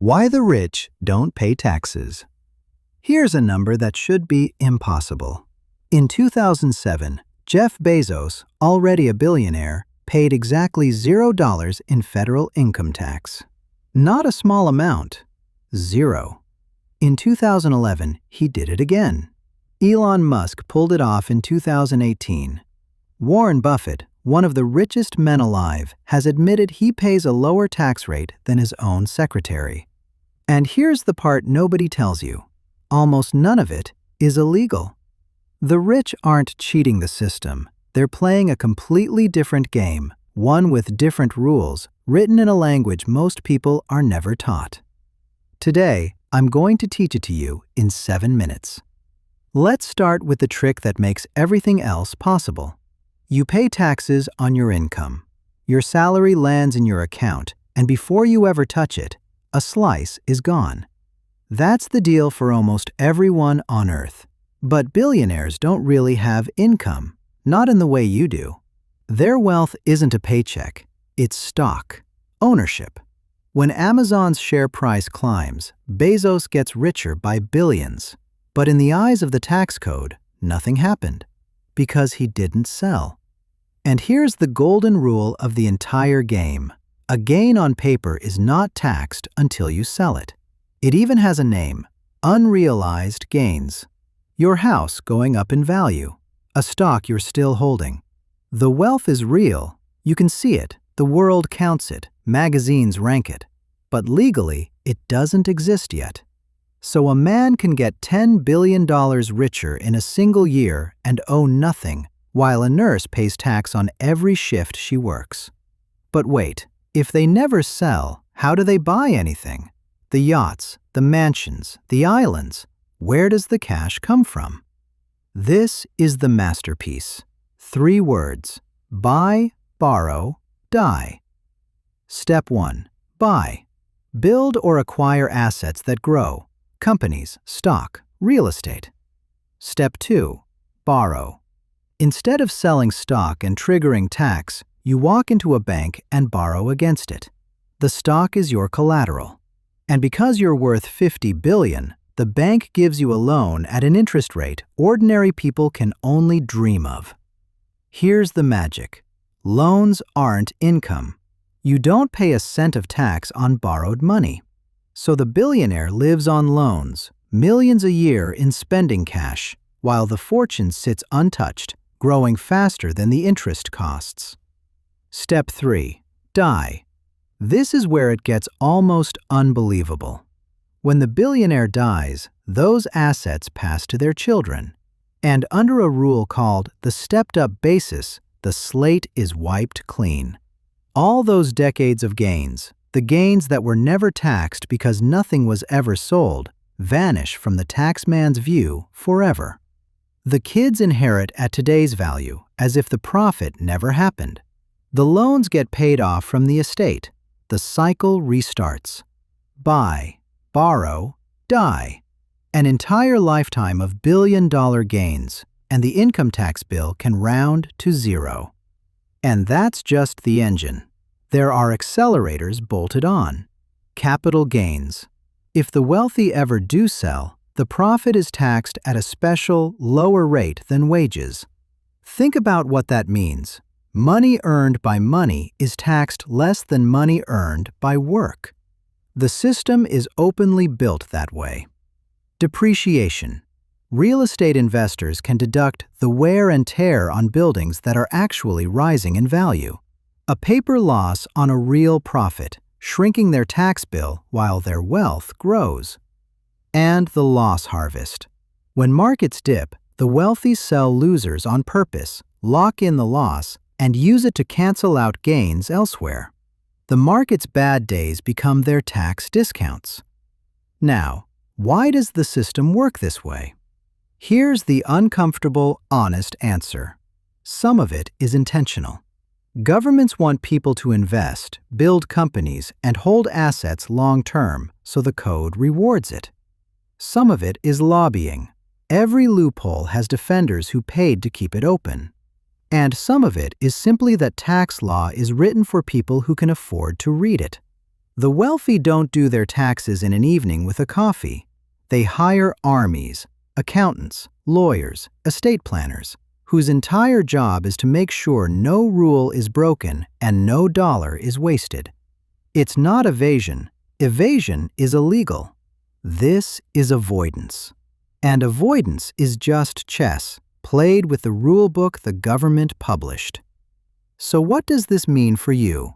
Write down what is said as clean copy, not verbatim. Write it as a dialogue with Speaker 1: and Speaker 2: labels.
Speaker 1: Why the rich don't pay taxes. Here's a number that should be impossible. In 2007, Jeff Bezos, already a billionaire, paid exactly $0 in federal income tax. Not a small amount. Zero. In 2011, he did it again. Elon Musk pulled it off in 2018. Warren Buffett, one of the richest men alive, has admitted he pays a lower tax rate than his own secretary. And here's the part nobody tells you. Almost none of it is illegal. The rich aren't cheating the system. They're playing a completely different game, one with different rules, written in a language most people are never taught. Today, I'm going to teach it to you in 7 minutes. Let's start with the trick that makes everything else possible. You pay taxes on your income. Your salary lands in your account, and before you ever touch it, a slice is gone. That's the deal for almost everyone on Earth. But billionaires don't really have income, not in the way you do. Their wealth isn't a paycheck, it's stock, ownership. When Amazon's share price climbs, Bezos gets richer by billions. But in the eyes of the tax code, nothing happened, because he didn't sell. And here's the golden rule of the entire game. A gain on paper is not taxed until you sell it. It even has a name, unrealized gains. Your house going up in value, a stock you're still holding. The wealth is real. You can see it. The world counts it. Magazines rank it. But legally, it doesn't exist yet. So a man can get $10 billion richer in a single year and owe nothing, while a nurse pays tax on every shift she works. But wait. If they never sell, how do they buy anything? The yachts, the mansions, the islands. Where does the cash come from? This is the masterpiece. 3 words. Buy, borrow, die. Step 1. Buy. Build or acquire assets that grow. Companies, stock, real estate. Step 2. Borrow. Instead of selling stock and triggering tax, you walk into a bank and borrow against it. The stock is your collateral. And because you're worth $50 billion, the bank gives you a loan at an interest rate ordinary people can only dream of. Here's the magic. Loans aren't income. You don't pay a cent of tax on borrowed money. So the billionaire lives on loans, millions a year in spending cash, while the fortune sits untouched, growing faster than the interest costs. Step 3. Die. This is where it gets almost unbelievable. When the billionaire dies, those assets pass to their children. And under a rule called the stepped-up basis, the slate is wiped clean. All those decades of gains, the gains that were never taxed because nothing was ever sold, vanish from the taxman's view forever. The kids inherit at today's value, as if the profit never happened. The loans get paid off from the estate. The cycle restarts. Buy, borrow, die. An entire lifetime of billion-dollar gains, and the income tax bill can round to 0. And that's just the engine. There are accelerators bolted on. Capital gains. If the wealthy ever do sell, the profit is taxed at a special, lower rate than wages. Think about what that means. Money earned by money is taxed less than money earned by work. The system is openly built that way. Depreciation. Real estate investors can deduct the wear and tear on buildings that are actually rising in value. A paper loss on a real profit, shrinking their tax bill while their wealth grows. And the loss harvest. When markets dip, the wealthy sell losers on purpose, lock in the loss, and use it to cancel out gains elsewhere. The market's bad days become their tax discounts. Now, why does the system work this way? Here's the uncomfortable, honest answer. Some of it is intentional. Governments want people to invest, build companies, and hold assets long-term, so the code rewards it. Some of it is lobbying. Every loophole has defenders who paid to keep it open. And some of it is simply that tax law is written for people who can afford to read it. The wealthy don't do their taxes in an evening with a coffee. They hire armies, accountants, lawyers, estate planners, whose entire job is to make sure no rule is broken and no dollar is wasted. It's not evasion. Evasion is illegal. This is avoidance. And avoidance is just chess, played with the rule book the government published. So what does this mean for you?